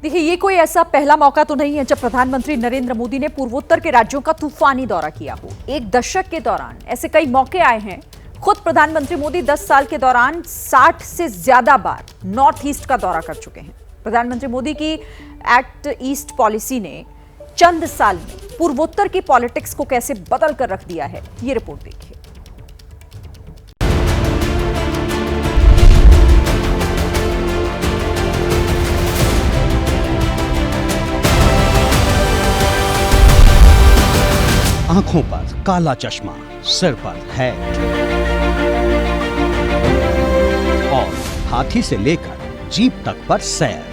देखिए, ये कोई ऐसा पहला मौका तो नहीं है जब प्रधानमंत्री नरेंद्र मोदी ने पूर्वोत्तर के राज्यों का तूफानी दौरा किया हो। एक दशक के दौरान ऐसे कई मौके आए हैं। खुद प्रधानमंत्री मोदी 10 साल के दौरान 60 से ज्यादा बार नॉर्थ ईस्ट का दौरा कर चुके हैं। प्रधानमंत्री मोदी की एक्ट ईस्ट पॉलिसी ने चंद साल में पूर्वोत्तर की पॉलिटिक्स को कैसे बदल कर रख दिया है, ये रिपोर्ट देखिए। आंखों पर काला चश्मा, सिर पर हैट और हाथी से लेकर जीप तक पर सैर।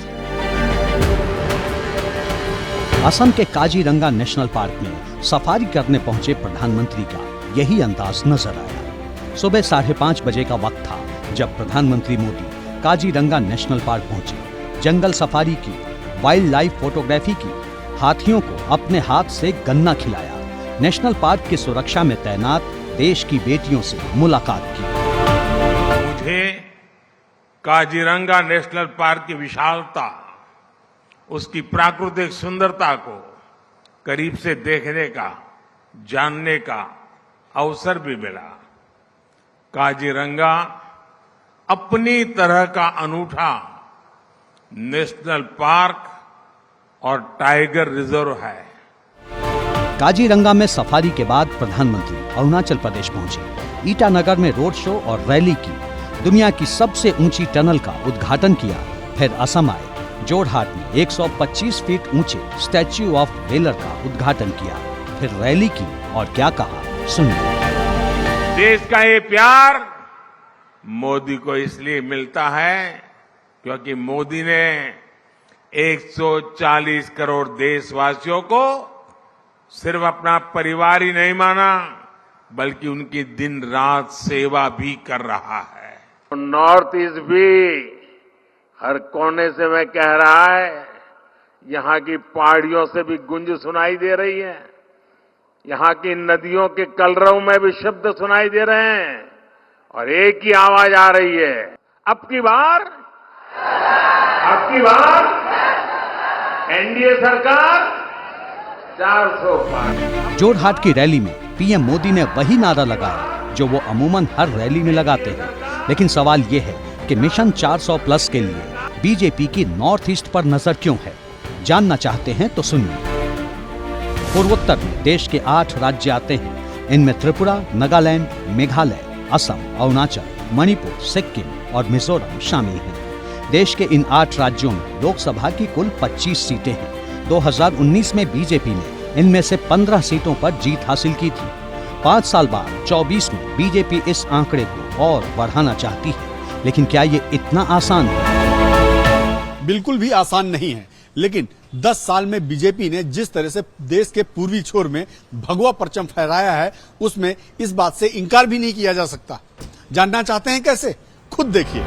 असम के काजीरंगा नेशनल पार्क में सफारी करने पहुंचे प्रधानमंत्री का यही अंदाज नजर आया। सुबह 5:30 बजे का वक्त था जब प्रधानमंत्री मोदी काजीरंगा नेशनल पार्क पहुंचे। जंगल सफारी की, वाइल्ड लाइफ फोटोग्राफी की, हाथियों को अपने हाथ से गन्ना खिलाया, नेशनल पार्क की सुरक्षा में तैनात देश की बेटियों से मुलाकात की। मुझे काजीरंगा नेशनल पार्क की विशालता, उसकी प्राकृतिक सुंदरता को करीब से देखने का, जानने का अवसर भी मिला। काजीरंगा अपनी तरह का अनूठा नेशनल पार्क और टाइगर रिजर्व है। काजीरंगा में सफारी के बाद प्रधानमंत्री अरुणाचल प्रदेश पहुंचे। ईटानगर में रोड शो और रैली की, दुनिया की सबसे ऊंची टनल का उद्घाटन किया। फिर असम आए, जोरहाट में 125 फीट ऊंचे स्टैच्यू ऑफ वेलर का उद्घाटन किया। फिर रैली की और क्या कहा, सुनिए। देश का ये प्यार मोदी को इसलिए मिलता है क्योंकि मोदी ने 140 करोड़ देशवासियों को सिर्फ अपना परिवार ही नहीं माना, बल्कि उनकी दिन रात सेवा भी कर रहा है। नॉर्थ ईस्ट भी हर कोने से मैं कह रहा है, यहाँ की पहाड़ियों से भी गूंज सुनाई दे रही है, यहाँ की नदियों के कलरव में भी शब्द सुनाई दे रहे हैं और एक ही आवाज आ रही है, अब की बार एनडीए सरकार 400 पार। जोरहाट की रैली में पीएम मोदी ने वही नारा लगाया जो वो अमूमन हर रैली में लगाते हैं। लेकिन सवाल ये है कि मिशन 400 प्लस के लिए बीजेपी की नॉर्थ ईस्ट पर नजर क्यों है? जानना चाहते हैं तो सुनिए। पूर्वोत्तर में देश के 8 राज्य आते हैं। इनमें त्रिपुरा, नागालैंड, मेघालय, असम, अरुणाचल, मणिपुर, सिक्किम और मिजोरम शामिल हैं। देश के इन 8 राज्यों में लोकसभा की कुल 25 सीटें हैं। 2019 में बीजेपी ने इनमें से 15 सीटों पर जीत हासिल की थी। 5 साल बाद 24 में बीजेपी इस आंकड़े को और बढ़ाना चाहती है। लेकिन क्या ये इतना आसान है? बिल्कुल भी आसान नहीं है। लेकिन 10 साल में बीजेपी ने जिस तरह से देश के पूर्वी छोर में भगवा परचम फहराया है, उसमें इस बात से इनकार भी नहीं किया जा सकता। जानना चाहते हैं कैसे? खुद देखिए।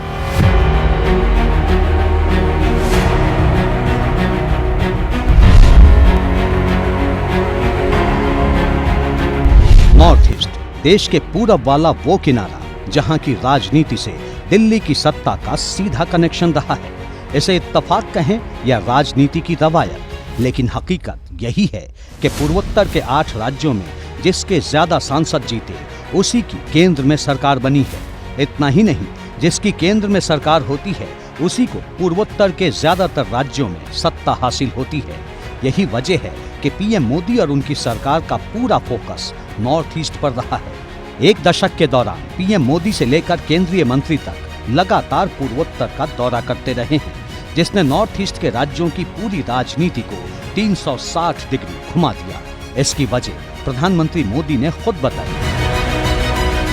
नॉर्थ ईस्ट देश के पूरब वाला वो किनारा जहां की राजनीति से दिल्ली की सत्ता का सीधा कनेक्शन रहा है। इसे इत्तफाक कहें या राजनीति की रवायत, लेकिन हकीकत यही है कि पूर्वोत्तर के 8 राज्यों में जिसके ज्यादा सांसद जीते उसी की केंद्र में सरकार बनी है। इतना ही नहीं, जिसकी केंद्र में सरकार होती है उसी को पूर्वोत्तर के ज्यादातर राज्यों में सत्ता हासिल होती है। यही वजह है कि पीएम मोदी और उनकी सरकार का पूरा फोकस नॉर्थ ईस्ट पर रहा है। एक दशक के दौरान पीएम मोदी से लेकर केंद्रीय मंत्री तक लगातार पूर्वोत्तर का दौरा करते रहे हैं, जिसने नॉर्थ ईस्ट के राज्यों की पूरी राजनीति को 360 डिग्री घुमा दिया। इसकी वजह प्रधानमंत्री मोदी ने खुद बताई।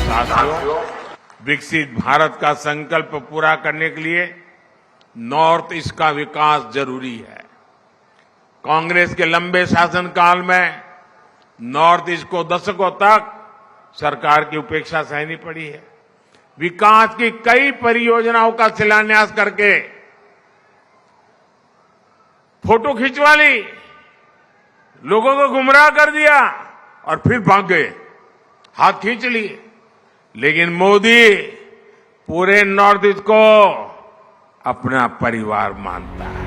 साथियों, विकसित भारत का संकल्प पूरा करने के लिए नॉर्थ ईस्ट का विकास जरूरी है। कांग्रेस के लंबे शासनकाल में नॉर्थ ईस्ट को दशकों तक सरकार की उपेक्षा सहनी पड़ी है। विकास की कई परियोजनाओं का शिलान्यास करके फोटो खिंचवा ली, लोगों को गुमराह कर दिया और फिर भाग गए, हाथ खींच लिए। लेकिन मोदी पूरे नॉर्थ ईस्ट को अपना परिवार मानता है।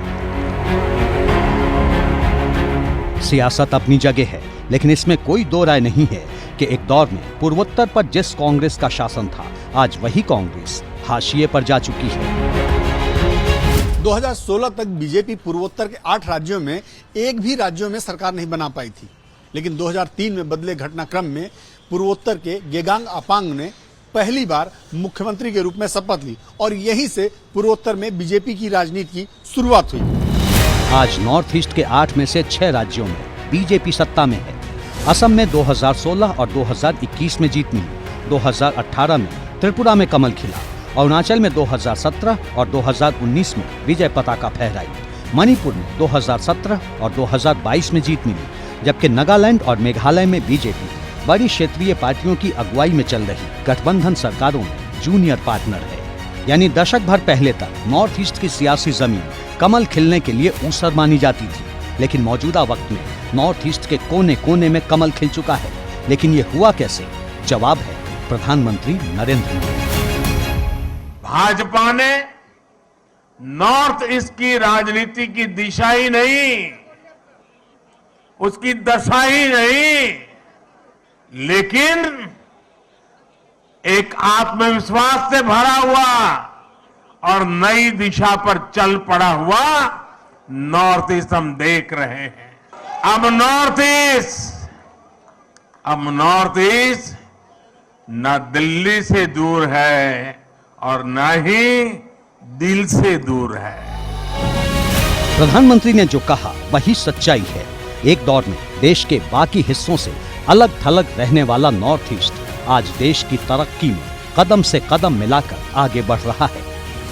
सियासत अपनी जगह है, लेकिन इसमें कोई दो राय नहीं है कि एक दौर में पूर्वोत्तर पर जिस कांग्रेस का शासन था, आज वही कांग्रेस हाशिए पर जा चुकी है। 2016 तक बीजेपी पूर्वोत्तर के 8 राज्यों में एक भी राज्यों में सरकार नहीं बना पाई थी, लेकिन 2003 में बदले घटनाक्रम में पूर्वोत्तर के गेगांग अपांग ने पहली बार मुख्यमंत्री के रूप में शपथ ली और यहीं से पूर्वोत्तर में बीजेपी की राजनीति की शुरुआत हुई। आज नॉर्थ ईस्ट के 8 में से 6 राज्यों में बीजेपी सत्ता में है। असम में 2016 और 2021 में जीत मिली, 2018 में त्रिपुरा में कमल खिला, अरुणाचल में 2017 और 2019 में विजय पताका फहराई, मणिपुर में 2017 और 2022 में जीत मिली, जबकि नागालैंड और मेघालय में बीजेपी बड़ी क्षेत्रीय पार्टियों की अगुवाई में चल रही गठबंधन सरकारों में जूनियर पार्टनर है। यानी दशक भर पहले तक नॉर्थ ईस्ट की सियासी जमीन कमल खिलने के लिए ऊसर मानी जाती थी, लेकिन मौजूदा वक्त में नॉर्थ ईस्ट के कोने कोने में कमल खिल चुका है। लेकिन ये हुआ कैसे? जवाब है प्रधानमंत्री नरेंद्र मोदी। भाजपा ने नॉर्थ ईस्ट की राजनीति की दिशा ही नहीं, उसकी दशा ही नहीं, लेकिन एक आत्मविश्वास से भरा हुआ और नई दिशा पर चल पड़ा हुआ नॉर्थ ईस्ट हम देख रहे हैं। अब नॉर्थ ईस्ट न दिल्ली से दूर है और न ही दिल से दूर है। प्रधानमंत्री ने जो कहा वही सच्चाई है। एक दौर में देश के बाकी हिस्सों से अलग थलग रहने वाला नॉर्थ ईस्ट आज देश की तरक्की में कदम से कदम मिलाकर आगे बढ़ रहा है।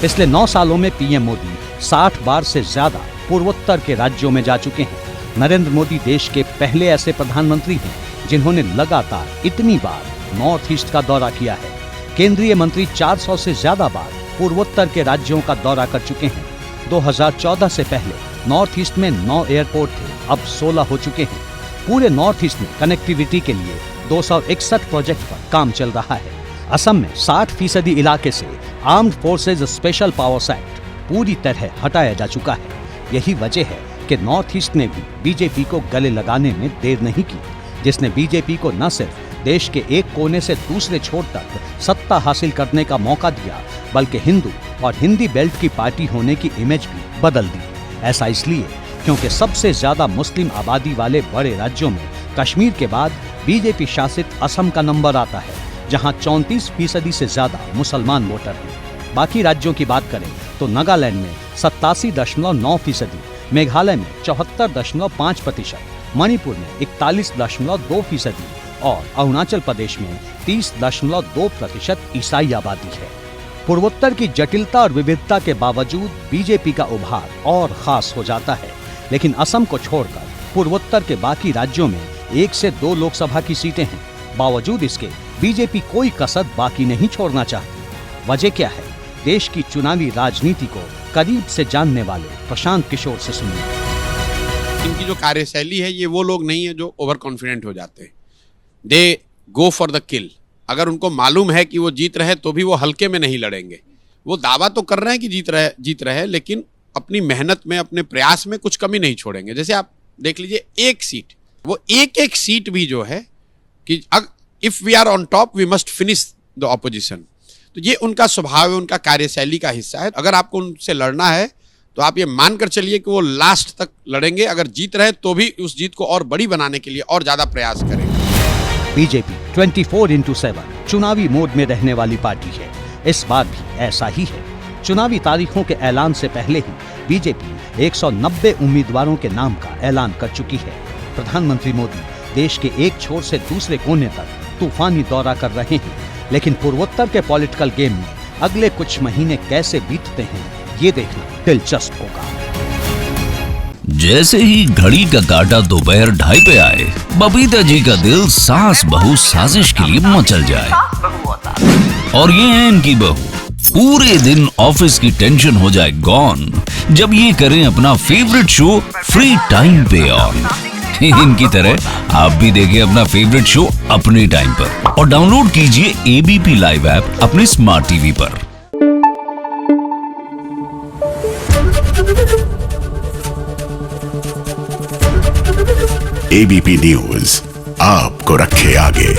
पिछले 9 सालों में पीएम मोदी 60 बार से ज्यादा पूर्वोत्तर के राज्यों में जा चुके हैं। नरेंद्र मोदी देश के पहले ऐसे प्रधानमंत्री हैं जिन्होंने लगातार इतनी बार नॉर्थ ईस्ट का दौरा किया है। केंद्रीय मंत्री 400 से ज्यादा बार पूर्वोत्तर के राज्यों का दौरा कर चुके हैं। 2014 से पहले नॉर्थ ईस्ट में 9 एयरपोर्ट थे, अब 16 हो चुके हैं। पूरे नॉर्थ ईस्ट में कनेक्टिविटी के लिए 261 प्रोजेक्ट पर काम चल रहा है। असम में 60% इलाके से armed forces special powers act पूरी तरह हटाया जा चुका है। यही वजह है कि नॉर्थ ईस्ट ने भी बीजेपी को गले लगाने में देर नहीं की, जिसने बीजेपी को न सिर्फ देश के एक कोने से दूसरे छोर तक सत्ता हासिल करने का मौका दिया, बल्कि हिंदू और हिंदी बेल्ट की पार्टी होने की इमेज भी बदल दी। ऐसा इसलिए क्योंकि सबसे ज्यादा मुस्लिम आबादी वाले बड़े राज्यों में कश्मीर के बाद बीजेपी शासित असम का नंबर आता है, जहां 34% से ज्यादा मुसलमान वोटर हैं। बाकी राज्यों की बात करें तो नागालैंड में 87.9%, मेघालय में 74.5%, मणिपुर में 41.2% और अरुणाचल प्रदेश में 30.2% ईसाई आबादी है। पूर्वोत्तर की जटिलता और विविधता के बावजूद बीजेपी का उभार और खास हो जाता है। लेकिन असम को छोड़कर पूर्वोत्तर के बाकी राज्यों में 1 से 2 लोकसभा की सीटें हैं। बावजूद इसके बीजेपी कोई कसर बाकी नहीं छोड़ना चाहती। वजह क्या है? देश की चुनावी राजनीति को करीब से जानने वाले प्रशांत किशोर से सुनिए। इनकी जो कार्यशैली है, ये वो लोग नहीं है जो ओवर कॉन्फिडेंट हो जाते हैं। दे गो फॉर द किल। अगर उनको मालूम है कि वो जीत रहे तो भी वो हल्के में नहीं लड़ेंगे। वो दावा तो कर रहे हैं कि जीत रहे, लेकिन अपनी मेहनत में, अपने प्रयास में कुछ कमी नहीं छोड़ेंगे। जैसे आप देख लीजिए, एक सीट, वो एक सीट भी जो है कि if we are on top we must finish the opposition. तो ये उनका स्वभाव है, उनका कार्यशैली का हिस्सा है। अगर आपको उनसे लड़ना है तो आप ये मानकर चलिए कि वो लास्ट तक लड़ेंगे। अगर जीत रहे तो भी उस जीत को और बड़ी बनाने के लिए और ज्यादा प्रयास करेंगे। बीजेपी 24/7 चुनावी मोड में रहने वाली पार्टी है। इस बार भी ऐसा ही है। चुनावी तारीखों के ऐलान से पहले ही बीजेपी 190 उम्मीदवारों के नाम का ऐलान कर चुकी है। प्रधानमंत्री मोदी देश के एक छोर से दूसरे कोने तक तूफानी दौरा कर रहे हैं, लेकिन पूर्वोत्तर के पॉलिटिकल गेम में अगले कुछ महीने कैसे बीतते हैं, ये देखना दिलचस्प होगा। जैसे ही घड़ी का काटा दोपहर 2:30 पे आए, बबीता जी का दिल सास बहू साजिश के लिए मचल जाए। और ये है इनकी बहू, पूरे दिन ऑफिस की टेंशन हो जाए गॉन जब ये करें अपना फेवरेट शो फ्री टाइम पे ऑन। इनकी तरह आप भी देखें अपना फेवरेट शो अपने टाइम पर और डाउनलोड कीजिए एबीपी लाइव ऐप अपने स्मार्ट टीवी पर। एबीपी न्यूज आपको रखे आगे।